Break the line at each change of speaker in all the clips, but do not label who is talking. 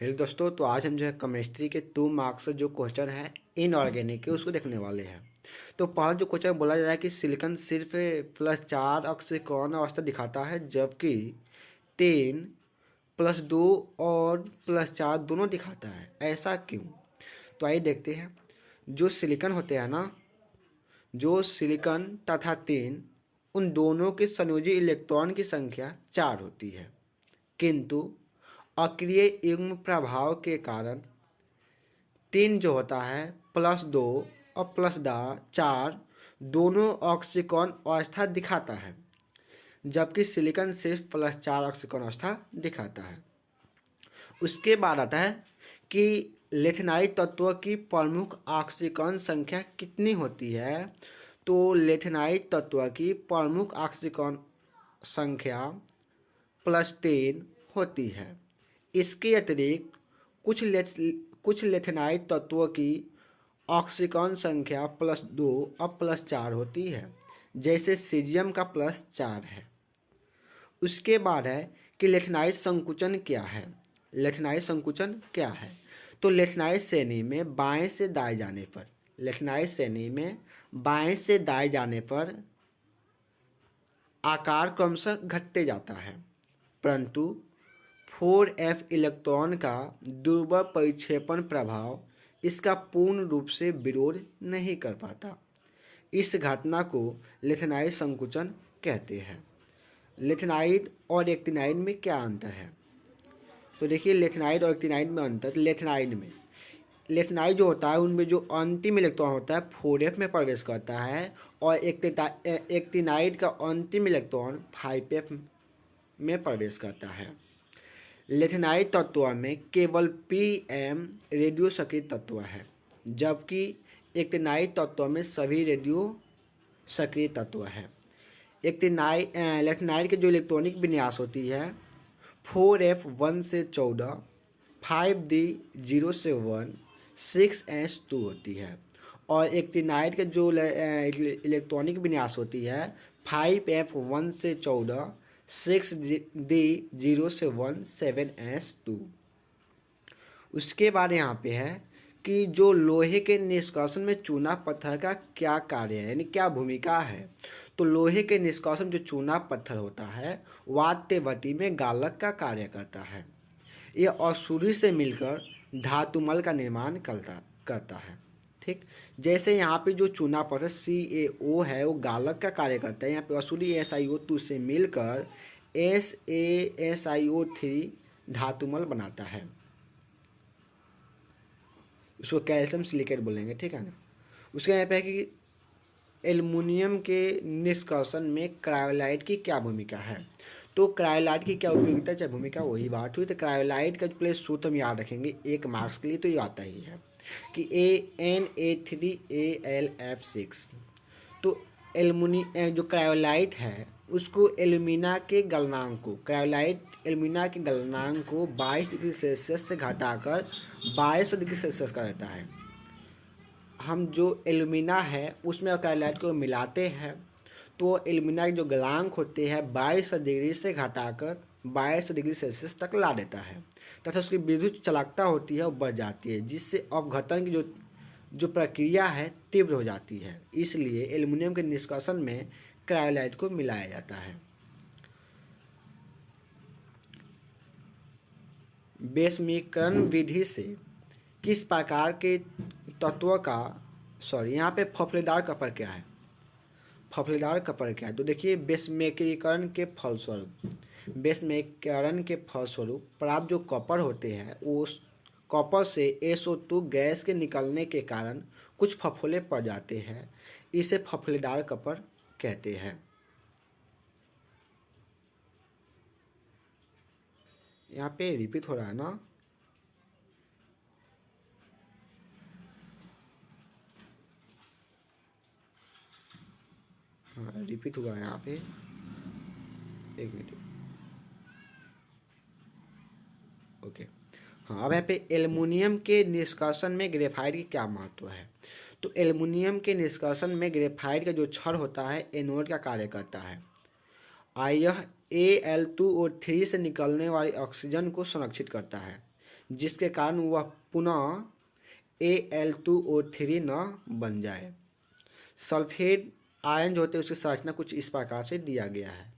Hello दोस्तों, तो आज हम जो है केमिस्ट्री के 2 मार्क्स से जो क्वेश्चन है इनऑर्गेनिक के उसको देखने वाले हैं। तो पहला जो क्वेश्चन बोला जा रहा है कि सिलिकॉन सिर्फ +4 ऑक्सीकरण अवस्था दिखाता है, जबकि 3 +2 और +4 दोनों दिखाता है, ऐसा क्यों? तो आइए देखते हैं। जो सिलिकॉन होते हैं ना, जो सिलिकॉन तथा 3 उन दोनों के संयोजी इलेक्ट्रॉन की संख्या 4 होती है, किंतु अक्रिय युग्म प्रभाव के कारण 3 जो होता है +2 और +4 दोनों ऑक्सीकरण अवस्था दिखाता है, जबकि सिलिकॉन सिर्फ +4 ऑक्सीकरण अवस्था दिखाता है। उसके बाद आता है कि लेथेनाइट तत्व की प्रमुख ऑक्सीकरण संख्या कितनी होती है। तो लेथेनाइट तत्व की प्रमुख ऑक्सीकरण संख्या +3 होती है। इसके अतिरिक्त कुछ लेथेनाइट तत्वों की ऑक्सीकरण संख्या +2 और +4 होती है, जैसे सीजियम का +4 है। उसके बाद है कि लेथेनाइट संकुचन क्या है। लेथेनाइट संकुचन क्या है? तो लेथेनाइट श्रेणी में बाएं से दाएं जाने पर, लेथेनाइट श्रेणी में बाएं से दाएं जाने पर आकार क्रमशः घटते जाता है, परंतु 4f इलेक्ट्रॉन का दुर्बल परिक्षेपण प्रभाव इसका पूर्ण रूप से विरोध नहीं कर पाता। इस घटना को लेथेनाइट संकुचन कहते हैं। लेथेनाइट और एक्टिनाइड में क्या अंतर है? तो देखिए, लेथेनाइट और एक्टिनाइड में अंतर। लेथेनाइड जो होता है उनमें जो अंतिम इलेक्ट्रॉन होता है 4f में प्रवेश करता है, और एक्टिनाइड का अंतिम इलेक्ट्रॉन 5f में प्रवेश करता है। लेथेनाइट तत्व में केवल Pm रेडियो सक्रिय तत्व है, जबकि एक्टिनाइट तत्व में सभी रेडियो सक्रिय तत्व है। लेथेनाइट के जो इलेक्ट्रॉनिक विन्यास होती है 4f 1 से 14, 5d 0 से 1, 6s 2 होती है, और एक्टिनाइट के जो इलेक्ट्रॉनिक विन्यास होती है 5f 1 से 14, 6d 0 से 1, 7s 2। उसके बाद यहाँ पे है कि जो लोहे के निष्कर्षण में चूना पत्थर का क्या कार्य है, यानी क्या भूमिका है। तो लोहे के निष्कर्षण जो चूना पत्थर होता है वात्यवती में गालक का कार्य करता है। यह औषधि से मिलकर धातुमल का निर्माण करता है। ठीक, जैसे यहाँ पे जो चूना पत्थर CaO है वो गालक का कार्य करता है। यहाँ पे औषधि SiO2 से मिलकर SaSiO3 धातुमल बनाता है। उसको कैल्शियम सिलिकेट बोलेंगे, ठीक है ना। उसके यहाँ पे है कि एल्युमिनियम के निष्कर्षण में क्रायोलाइट की क्या भूमिका है। तो क्रायोलाइट की क्या उपयोगिता चाहे भूमिका, वही बात हुई। तो क्रायोलाइट का जो पहले सूत्र हम याद रखेंगे 1 मार्क्स के लिए, तो ये आता ही है कि Na3Al F6। तो जो क्रायोलाइट है उसको एल्यूमिना के गलनांक को, क्रायोलाइट एल्यूमिना के गलनांक को 22 डिग्री सेल्सियस से घटाकर 22 डिग्री सेल्सियस का रहता है। हम जो एल्यूमिना है उसमें क्रायोलाइट को मिलाते हैं तो एल्यूमिना के जो गलनांक होते हैं 22 डिग्री से घटाकर 22 डिग्री सेल्सियस तक ला देता है, तथा उसकी विद्युत चालकता होती है वो बढ़ जाती है, जिससे अपघटन की जो प्रक्रिया है तीव्र हो जाती है। इसलिए एल्युमिनियम के निष्कर्षण में क्रायोलाइट को मिलाया जाता है। बेशमीकरण विधि से किस प्रकार के तत्व का, यहाँ पे फफलेदार कपर क्या है, फफलेदार कपर क्या है। तो देखिए, बेशमीकरण के फलस्वरूप प्राप्त जो कपर होते हैं उस कॉपर से SO2 गैस के निकलने के कारण कुछ फफोले पड़ जाते हैं, इसे फफलेदार कपर कहते हैं। यहाँ पे रिपीट हो रहा है ना। हाँ, रिपीट हुआ है यहाँ पे, 1 मिनट। ओके, हाँ, अब यहाँ पे एल्युमिनियम के निष्कर्षण में ग्रेफाइट की क्या महत्व है। तो एल्युमिनियम के निष्कर्षण में ग्रेफाइट का जो छड़ होता है एनोड का कार्य करता है। यह Al2O3 से निकलने वाली ऑक्सीजन को संरक्षित करता है, जिसके कारण वह पुनः Al2O3 न बन जाए। सल्फेट आयन जो होते हैं उसकी संरचना कुछ इस प्रकार से दिया गया है।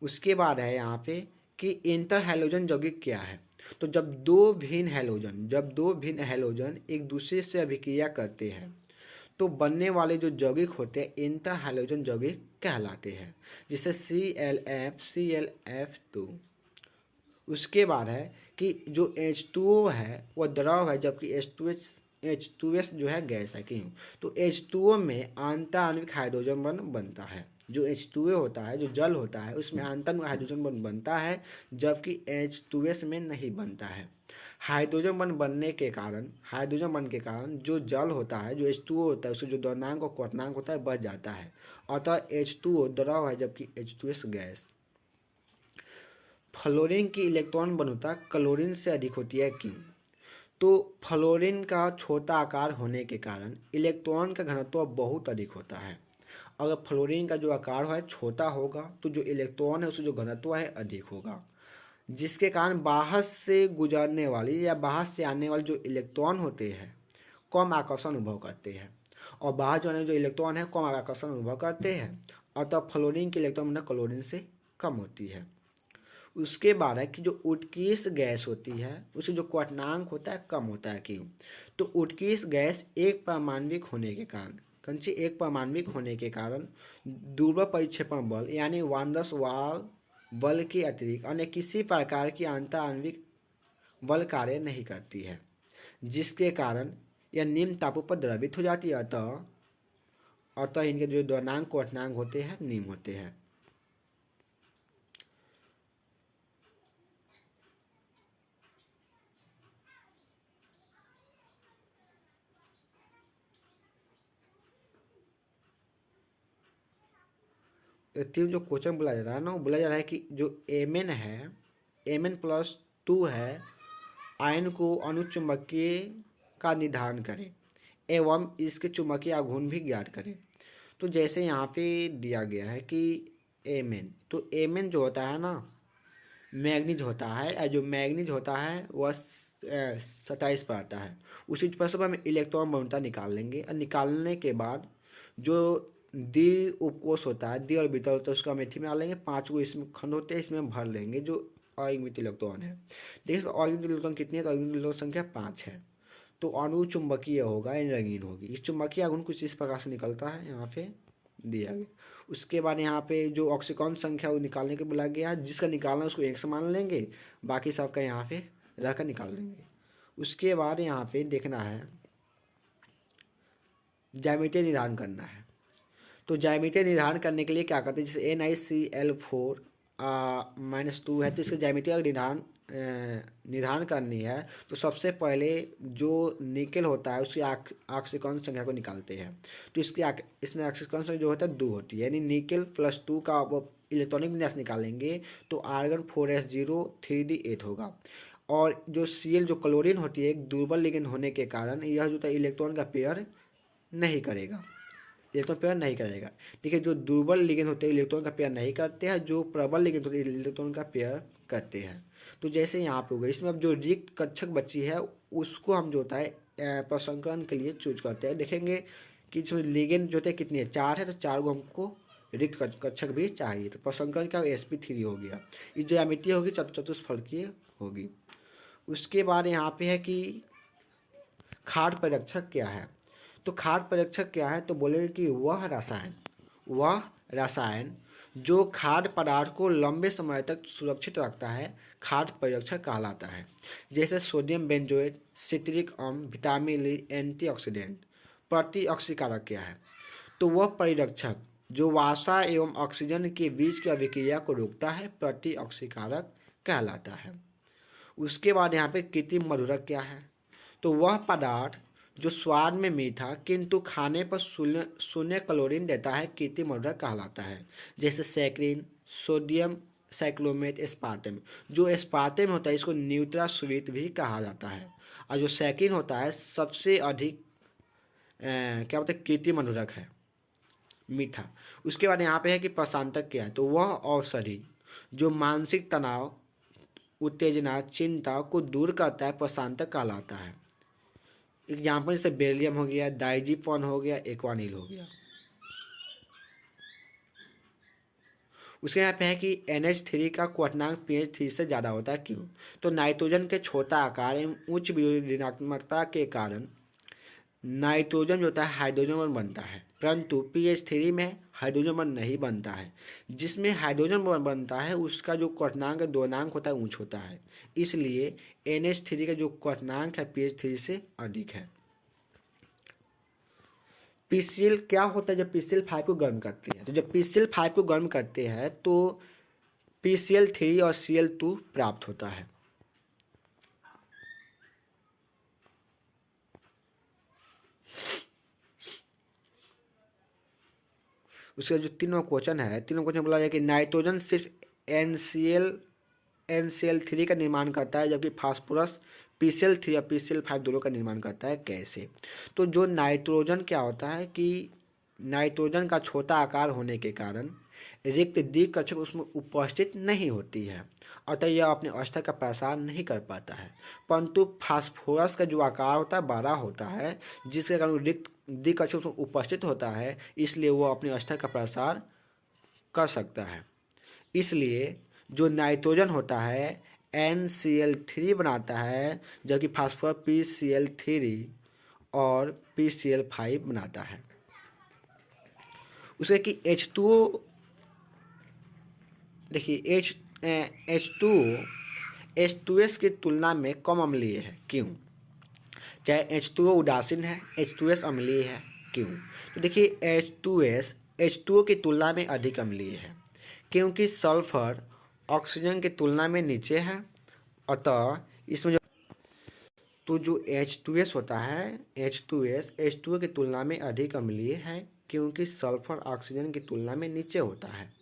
उसके बाद है यहाँ पे कि इंटर हैलोजन यौगिक क्या है। तो जब दो भिन्न हैलोजन एक दूसरे से अभिक्रिया करते हैं तो बनने वाले जो यौगिक होते हैं इंटर हैलोजन यौगिक कहलाते हैं, जिससे ClF, ClF2। उसके बाद है कि जो H2O है वह द्रव है, जबकि H2S जो है गैस है। क्यों? तो H2O में आंतराणविक हाइड्रोजन बंध बनता है। जो H2O होता है, जो जल होता है, उसमें आंतराणविक हाइड्रोजन बंध बनता है, जबकि H2S में नहीं बनता है। हाइड्रोजन बंध के कारण जो जल होता है, जो H2O होता है, उसका जो द्रव्यंक और क्वथनांक होता है बढ़ जाता है। अतः H2O द्रव है, जबकि H2S गैस। फ्लोरीन की इलेक्ट्रॉन बंधुता क्लोरीन से अधिक होती है। क्यों? तो फ्लोरीन का छोटा आकार होने के कारण इलेक्ट्रॉन का घनत्व बहुत अधिक होता है। अगर फ्लोरीन का जो आकार है छोटा होगा तो जो इलेक्ट्रॉन है उसका जो घनत्व है अधिक होगा, जिसके कारण बाहर से गुजरने वाली या बाहर से आने वाले जो इलेक्ट्रॉन होते हैं कम आकर्षण अनुभव करते हैं, और बाहर जो आने जो इलेक्ट्रॉन है कम आकर्षण अनुभव करते हैं। अतः फ्लोरीन की इलेक्ट्रॉन घनत्व क्लोरीन से कम होती है। उसके बाद है कि जो उत्कृष्ट गैस होती है उससे जो क्वथनांक होता है कम होता है। क्यों? तो उत्कृष्ट गैस एक परमाणविक होने के कारण दुर्बल परिक्षेपण बल यानी वांडर्स वाल बल के अतिरिक्त अन्य किसी प्रकार की आंतराणविक बल कार्य नहीं करती है, जिसके कारण यह निम्न तापों पर द्रवित हो जाती है। अतः इनके जो द्रव्यंक क्वथनांक होते हैं निम्न होते हैं। तीन जो क्वेश्चन बोला जा रहा है ना, वो बोला जा रहा है कि जो Mn है, Mn+2 है, आयन को अनुचुंबकीय का निर्धारण करें एवं इसके चुंबकीय आघूर्ण भी ज्ञात करें। तो जैसे यहाँ पे दिया गया है कि Mn, तो Mn जो होता है ना मैग्नीज होता है, और जो मैग्नीज होता है वह 27 पर आता है। उसी पर सब हम इलेक्ट्रॉन बंधुता निकाल लेंगे, और निकालने के बाद जो द्वि उपकोष होता है, द्वि ऑर्बिटल होता है, उसका हम एथी में डाल लेंगे। 5 को इसमें खंड होते हैं, इसमें हम भर लेंगे जो अयुग्मित इलेक्ट्रॉन है। देखिए अयुग्मित इलेक्ट्रॉन कितनी है, तो अयुग्मित इलेक्ट्रॉन संख्या 5 है। तो अणु चुंबकीय होगा यानी रंगीन होगी। इस चुंबकीय आघूर्ण कुछ इस प्रकार से निकलता है, यहाँ पे दिया गया। उसके बाद यहाँ पे जो ऑक्सीकॉन संख्या वो निकालने के बोला गया, जिसका निकालना उसको 1 से मान लेंगे, बाकी सबका यहाँ पे रह कर निकाल देंगे। उसके बाद यहाँ पे देखना है ज्यामितीय निर्धारण करना है। तो ज्यामितीय निर्धारण करने के लिए क्या करते हैं, जैसे NiCl4 -2 है, तो इसका ज्यामितीय निर्धारण करनी है तो सबसे पहले जो निकेल होता है उसकी ऑक्सीकॉन संख्या को निकालते हैं। तो इसमें ऑक्सीकॉन संख्या जो होता है 2 होती है, यानी निकेल +2 का इलेक्ट्रॉनिक विन्यास निकालेंगे तो आर्गन 4s0 3d8 होगा। और जो Cl जो क्लोरीन होती है एक दुर्बल लिगेंड होने के कारण यह जो है इलेक्ट्रॉन का पेयर नहीं करेगा, इलेक्ट्रॉन पेयर नहीं करेगा। ठीक है, जो दुर्बल लिगेंड होते हैं इलेक्ट्रॉन का पेयर नहीं करते हैं, जो प्रबल लिगेंड होते हैं इलेक्ट्रॉन का पेयर करते हैं। तो जैसे यहाँ पे हो गया, इसमें अब जो रिक्त कक्षक बची है उसको हम जो होता है प्रसंकरण के लिए चूज करते हैं। देखेंगे कि इसमें लिगेंड जो होते हैं कितनी है, 4 है, तो 4 को हमको रिक्त कक्षक भी चाहिए। तो प्रसंकरण का sp3 हो गया। इस ज्यामिति होगी चतुष्फलकीय होगी। उसके बाद यहाँ पे है कि खाड़ परिरक्षक क्या है। तो खाड़ परिरक्षक क्या है, तो बोलेंगे कि वह रसायन जो खाद्य पदार्थ को लंबे समय तक सुरक्षित रखता है खाद्य परिरक्षक कहलाता है। जैसे सोडियम बेंजोएट, सिट्रिक अम्ल, विटामिन ई, एंटीऑक्सीडेंट। प्रतिऑक्सीकारक क्या है, तो वह परिरक्षक जो वसा एवं ऑक्सीजन के बीच की अभिक्रिया को रोकता है प्रतिऑक्सीकारक कहलाता है। उसके बाद यहाँ पे कृत्रिम मधुरक क्या है, तो वह पदार्थ जो स्वाद में मीठा किंतु खाने पर शून्य कैलोरीन देता है कृत्रिम मधुरक कहलाता है। जैसे सैकरीन, सोडियम साइक्लोमेट, एस्पार्टेम। जो एस्पार्टेम होता है इसको न्यूट्रा स्वीट भी कहा जाता है, और जो सैकरीन होता है सबसे अधिक क्या बोलते हैं कृत्रिम मधुरक है, मीठा। उसके बाद यहाँ पे है कि प्रशांतक क्या है, तो वह औषधि जो मानसिक तनाव उत्तेजना चिंता को दूर करता है, प्रशांतक कहलाता है। एग्जाम्पल जैसे बेरिलियम हो गया, डाइजीफॉन हो गया, एक्वानिल हो गया। उसके यहाँ पे है कि NH3 का क्वथनांक pH 3 से ज़्यादा होता है, क्यों? तो नाइट्रोजन के छोटा आकार एवं उच्च ऋणात्मकता के कारण नाइट्रोजन जो होता है हाइड्रोजन बॉन्ड बनता है, परंतु pH 3 में हाइड्रोजन बॉन्ड नहीं बनता है। जिसमें हाइड्रोजन बॉन्ड बनता है उसका जो क्वथनांक द्वनांक होता है ऊंच होता है, इसलिए NH3 का जो क्वथनांक है pH 3 से अधिक है। PCl क्या होता है जब PCl5 को गर्म करते हैं? तो जब PCl5 को गर्म करते हैं तो PCl3 और Cl2 प्राप्त होता है। उसका जो तीनों क्वेश्चन है, तीनों क्वेश्चन बोला जाए कि नाइट्रोजन सिर्फ NCl3 का निर्माण करता है, जबकि फास्फोरस PCl3 और PCl5 दोनों का निर्माण करता है। कैसे? तो जो नाइट्रोजन क्या होता है कि नाइट्रोजन का छोटा आकार होने के कारण रिक्त द्विकक्षक उसमें उपस्थित नहीं होती है, अतः यह अपने स्तर का प्रसार नहीं कर पाता है। परंतु फास्फोरस का जो आकार होता है बड़ा होता है, जिसके कारण रिक्त द्विकक्षक उसमें उपस्थित होता है, इसलिए वो अपने स्तर का प्रसार कर सकता है। इसलिए जो नाइट्रोजन होता है NCl3 बनाता है, जबकि फास्फोरस PCl3 और PCl5 बनाता है। उसके कि H2O देखिए H2S की तुलना में कम अम्लीय है, क्यों? चाहे H2O उदासीन है, H2S अम्लीय है, क्यों? तो देखिए H2O की तुलना में अधिक अम्लीय है, क्योंकि सल्फर ऑक्सीजन की तुलना में नीचे है, अतः इसमें जो H2S होता है, H2O की तुलना में अधिक अम्लीय है, क्योंकि सल्फर ऑक्सीजन की तुलना में नीचे होता है,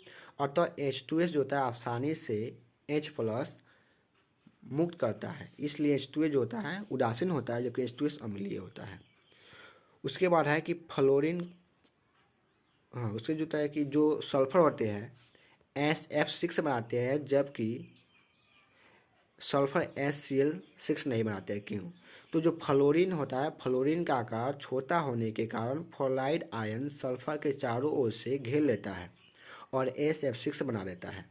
अतः H2S जो होता है आसानी से H+ मुक्त करता है, इसलिए H2S जो होता है उदासीन होता है, जबकि H2S अम्लीय होता है। उसके बाद है कि फ्लोरीन, हाँ उसके जो होता है कि जो सल्फर होते हैं SF6 बनाते हैं, जबकि सल्फर HCl6 नहीं बनाते हैं, क्यों? तो जो फ्लोरीन होता है, फ्लोरीन का आकार छोटा होने के कारण फ्लोराइड आयन सल्फर के चारों ओर से घेर लेता है और SF6 बना लेता है।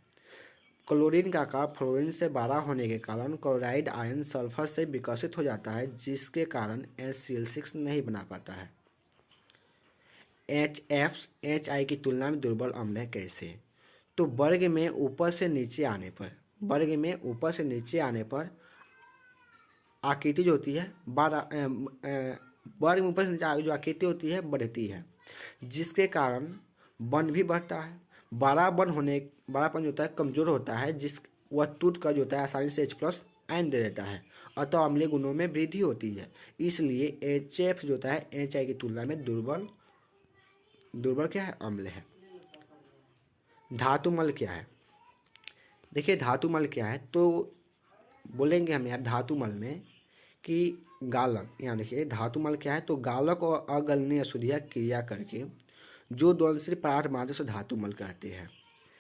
क्लोरीन का आकार फ्लोरीन से बड़ा होने के कारण क्लोराइड आयन सल्फर से विकसित हो जाता है, जिसके कारण HCl6 नहीं बना पाता है। HF HI की तुलना में दुर्बल अम्ल है, कैसे? तो वर्ग में ऊपर से नीचे आने पर आकृति जो होती है वर्ग में ऊपर से नीचे जो आकृति होती है बढ़ती है, जिसके कारण बंध भी बढ़ता है। बड़ापन जो होता है कमजोर होता है, वह टूट कर जो होता है आसानी से H+ आयन दे देता है, अतः अम्लीय गुणों में वृद्धि होती है। इसलिए HF जो होता है HI की तुलना में दुर्बल क्या है? अम्ल है। धातुमल क्या है? देखिए धातुमल क्या है, तो बोलेंगे हम यहाँ धातुमल में कि गालक, यहाँ देखिए धातुमल क्या है, तो गालक और अगलनीय अशुद्धियाँ क्रिया करके जो द्वंद्वशील पदार्थ मात्र से धातुमल कहते हैं।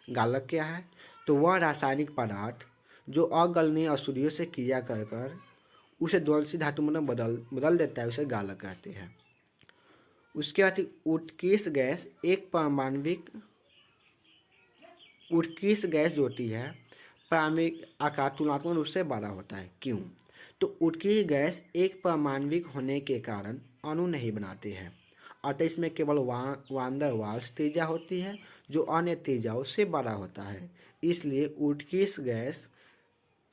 गालक क्या है? तो वह रासायनिक पदार्थ जो अगलनीय अशुद्धियों से क्रिया कर कर उसे द्वंद्वशील धातुमल में बदल देता है, उसे गालक कहते हैं। उसके बाद उत्कीर्ष गैस जो होती है पारमाणविक आकार तुलनात्मक रूप से बड़ा होता है, क्यों? तो उत्कीर्ष गैस एक परमाणविक होने के कारण अणु नहीं बनाते हैं, अतः इसमें केवल वान डेर वाल्स त्रिज्या होती है, जो अन्य त्रिज्याओं से बड़ा होता है। इसलिए उत्कीर्ष गैस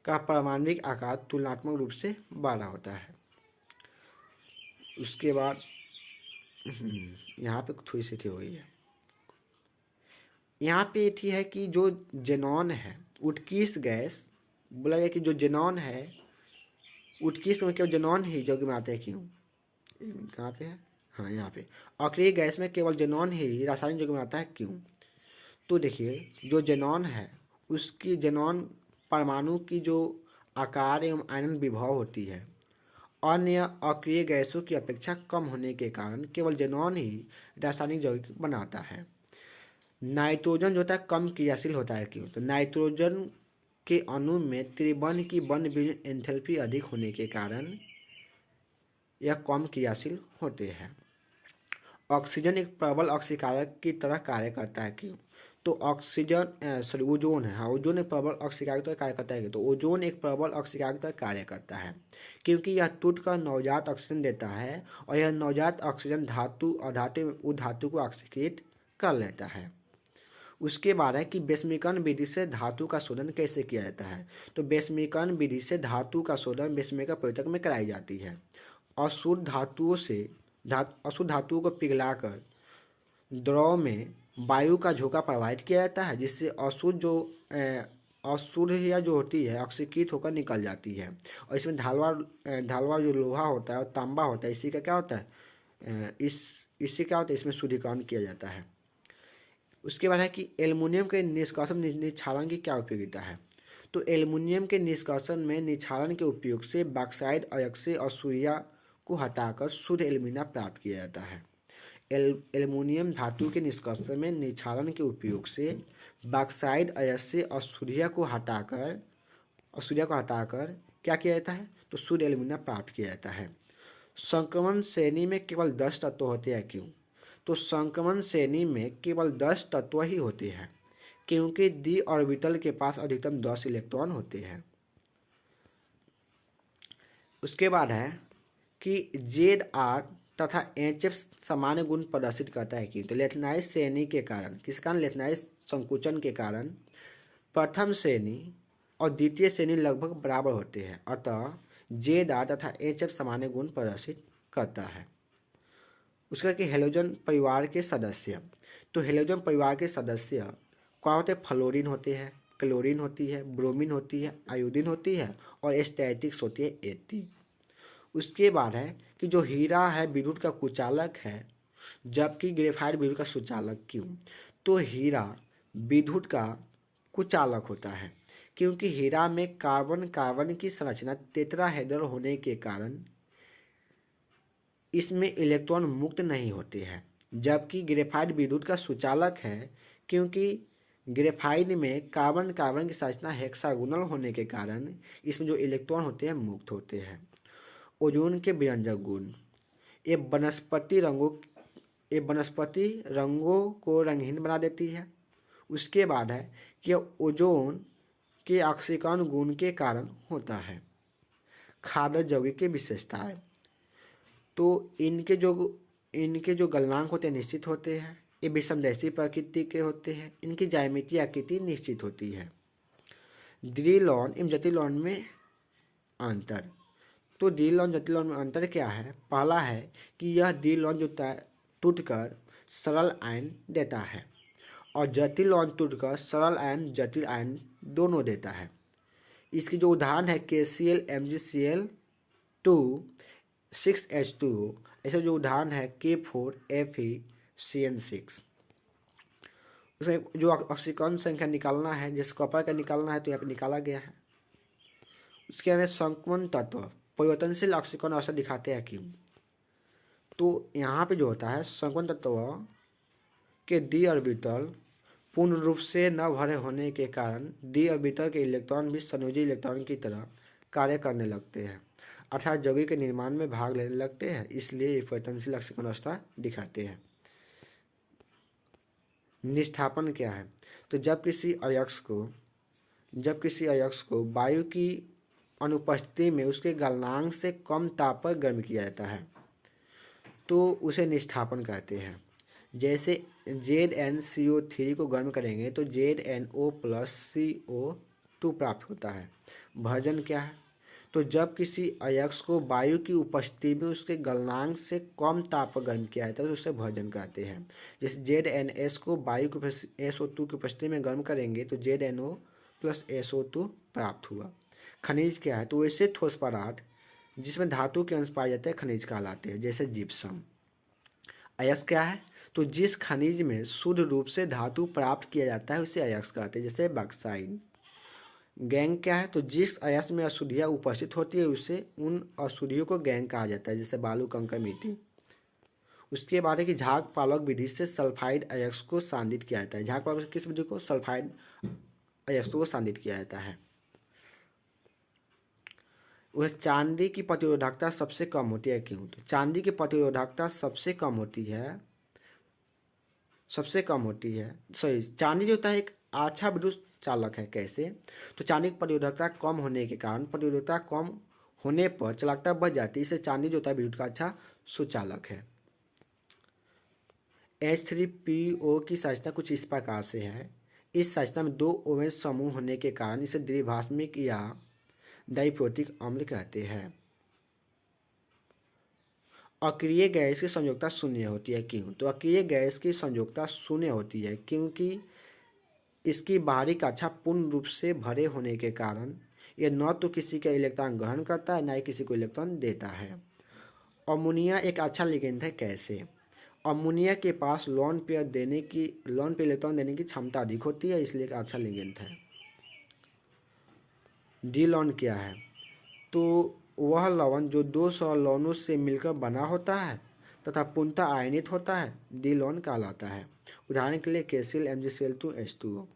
का परमाणविक आकार तुलनात्मक रूप से बड़ा होता है। उसके बाद यहाँ पे थोड़ी सी थी हुई है, यहाँ पे थी है कि जो जेनॉन है उत्कीर्ष गैस बोला जाए कि जो जेनॉन है उत्कीर्ष में केवल जेनॉन ही जो कि बनाते हैं, क्यों? एक मिनट कहाँ पे है, हाँ यहाँ पे अक्रिय गैस में केवल जेनॉन ही रासायनिक यौगिक बनाता है, क्यों? तो देखिए जो जेनॉन है उसकी जेनॉन परमाणु की जो आकार एवं आयनन विभव होती है अन्य अक्रिय गैसों की अपेक्षा कम होने के कारण केवल जेनॉन ही रासायनिक यौगिक बनाता है। नाइट्रोजन जो होता है कम क्रियाशील होता है, क्यों? तो नाइट्रोजन के अणु में त्रिबंध की बंध विभेदन एंथैल्पी अधिक होने के कारण यह कम क्रियाशील होते हैं। ऑक्सीजन एक प्रबल ऑक्सीकारक की तरह कार्य करता है। क्यों? तो ऑक्सीजन सॉरी ओजोन है, हाँ ओजोन एक प्रबल ऑक्सीकारक की तरह कार्य करता है। तो ओजोन एक प्रबल ऑक्सीकारक की तरह कार्य करता है क्योंकि यह टूटकर नवजात ऑक्सीजन देता है और यह नवजात ऑक्सीजन धातु और धातु को ऑक्सीकृत कर लेता है। उसके बाद है कि बेस्मीकरण विधि से धातु का शोधन कैसे किया जाता है। तो बेस्मीकरण विधि से धातु का शोधन बेस्मेकर प्रयोजक में कराई जाती है। अशुद्ध धातुओं को पिघलाकर द्रव में वायु का झोंका प्रवाहित किया जाता है, जिससे अशुद्ध या जो होती है ऑक्सीकृत होकर निकल जाती है। और इसमें ढालवार जो लोहा होता है और तांबा होता है, इसी का क्या होता है इससे क्या होता है, इसमें शुद्धिकरण किया जाता है। उसके बाद है कि एल्युमिनियम के निष्कासन निक्षालन की क्या उपयोगिता है। तो एल्युमिनियम के निष्कासन में निक्षालन के उपयोग से बॉक्साइड अयस्क से असूया को हटाकर शुद्ध एल्यूमिना प्राप्त किया जाता है। एल्युमिनियम धातु के निष्कासन में निक्षालन के उपयोग से बॉक्साइड अयस्क से असूया को हटाकर क्या किया जाता है, तो शुद्ध एल्यूमिना प्राप्त किया जाता है। संक्रमण श्रेणी में केवल 10 तत्व होते हैं। क्यों? तो संक्रमण श्रेणी में केवल 10 तत्व ही होते हैं क्योंकि डी ऑर्बिटल के पास अधिकतम 10 इलेक्ट्रॉन होते हैं। उसके बाद है कि ZR तथा HF सामान्य गुण प्रदर्शित करता है। कि तो लेथनाइज श्रेणी के कारण, किस कारण? लेथनाइज संकुचन के कारण प्रथम श्रेणी और द्वितीय श्रेणी लगभग बराबर होते हैं, अतः ZR तथा HF सामान्य गुण प्रदर्शित करता है। उसका कि हेलोजन परिवार के सदस्य, तो हेलोजन परिवार के सदस्य क्या होते हैं? फ्लोरीन होते हैं, क्लोरीन होती है, ब्रोमीन होती है, आयोडीन होती है और स्टैटिक्स होती है 80। उसके बाद है कि जो हीरा है विद्युत का कुचालक है, जबकि ग्रेफाइट विद्युत का सुचालक। क्यों? तो हीरा विद्युत का कुचालक होता है क्योंकि हीरा में कार्बन की संरचना टेट्राहेड्रल होने के कारण इसमें इलेक्ट्रॉन मुक्त नहीं होते हैं, जबकि ग्रेफाइट विद्युत का सुचालक है क्योंकि ग्रेफाइट में कार्बन की संरचना हेक्सागोनल होने के कारण इसमें जो इलेक्ट्रॉन होते हैं मुक्त होते हैं। ओजोन के व्यंजक गुण, ये वनस्पति रंगों को रंगहीन बना देती है। उसके बाद है कि ओजोन के ऑक्सीकरण गुण के कारण होता है। खाद्य यौगिक की विशेषताएं, तो इनके जो गलनांक होते हैं निश्चित होते हैं, ये विषमदैशी प्रकृति के होते हैं, इनकी ज्यामितीय आकृति निश्चित होती है। दृढ़ लौन एवं जटिल लौन में अंतर, तो दृढ़ लौन जटिल लौन में अंतर क्या है? पहला है कि यह दृढ़ लौन जो टूटकर सरल आयन देता है और जटिल लौन टूटकर सरल आयन जटिल आयन दोनों देता है। इसकी जो उदाहरण है KCl MgCl2 6H2O, ऐसे जो उदाहरण है K4FeCN6। उसमें जो ऑक्सीकरण संख्या निकालना है, जैसे कॉपर का निकालना है तो यहाँ पे निकाला गया है। उसके बाद संक्रमण तत्व परिवर्तनशील ऑक्सीकरण अवसर दिखाते हैं। क्यों? तो यहाँ पे जो होता है संक्रमण तत्व के डी ऑर्बिटल पूर्ण रूप से न भरे होने के कारण डी ऑर्बिटल के इलेक्ट्रॉन भी संयोजी इलेक्ट्रॉन की तरह कार्य करने लगते हैं, अर्थात यौगिक के निर्माण में भाग लेने लगते हैं, इसलिए ये परिवर्तनशील ऑक्सीकरण अवस्था दिखाते हैं। निष्ठापन क्या है? तो जब किसी अयस्क को वायु की अनुपस्थिति में उसके गलनांक से कम ताप पर गर्म किया जाता है तो उसे निष्ठापन कहते हैं। जैसे ZnCO3 को गर्म करेंगे तो ZnO+CO2 प्राप्त होता है। भर्जन क्या है? तो जब किसी अयस्क को वायु की उपस्थिति में उसके गलनांक से कम ताप पर गर्म किया जाता है तो उसे भर्जन कहते हैं। जैसे ZnS को वायु की SO2 की उपस्थिति में गर्म करेंगे तो ZnO+SO2 प्राप्त हुआ। खनिज क्या है? तो वैसे ठोस पदार्थ जिसमें धातु के अंश पाए जाते हैं खनिज कहलाते हैं, जैसे जिप्सम। अयस्क क्या है? तो जिस खनिज में शुद्ध रूप से धातु प्राप्त किया जाता है उसे अयस्क कहते हैं, जैसे बक्साइड। गैंग क्या है? तो जिस अयस्क में अशुद्धियाँ उपस्थित होती है उसे उन अशुद्धियों को गैंग कहा जाता है, जैसे बालू कंकड़ मिट्टी। उसके बाद है कि झाग पालक विधि से सल्फाइड अयस्क को सांद्रित किया जाता है। झाग पालक किस विधि को? सल्फाइड अयस्क को सांद्रित किया जाता है। उस चांदी की प्रतिरोधकता सबसे कम होती है क्यों? तो चांदी की प्रतिरोधकता सबसे कम होती है सॉरी, चांदी जो होता है एक अच्छा विद्युत चालक है। कैसे? तो चांदी की प्रतिरोधकता कम होने के कारण, प्रतिरोधकता कम होने पर चालकता बढ़ जाती है, इससे चांदी जो होता है विद्युत का अच्छा सुचालक है। H3PO की संरचना कुछ इस प्रकार से है। इस संरचना में दो OH समूह होने के कारण इसे द्विभाषमिक या डाइप्रोटिक अम्ल कहते हैं। अक्रिय गैस की संयोजकता शून्य होती है क्यों? तो अक्रिय गैस की संयोजकता शून्य होती है क्योंकि इसकी बाहरी कक्षा पूर्ण रूप से भरे होने के कारण यह न तो किसी का इलेक्ट्रॉन ग्रहण करता है, न ही किसी को इलेक्ट्रॉन देता है। अमोनिया एक अच्छा लिगेंड है। कैसे? अमोनिया के पास लोन पे इलेक्ट्रॉन देने की क्षमता अधिक होती है, इसलिए एक अच्छा लिगेंड है। डी लॉन क्या है? तो वह लवण जो दो लवणों से मिलकर बना होता है तथा पूर्णतः आयनित होता है, डी लॉन कहलाता है। उदाहरण के लिए KCl, MgCl2, H2O।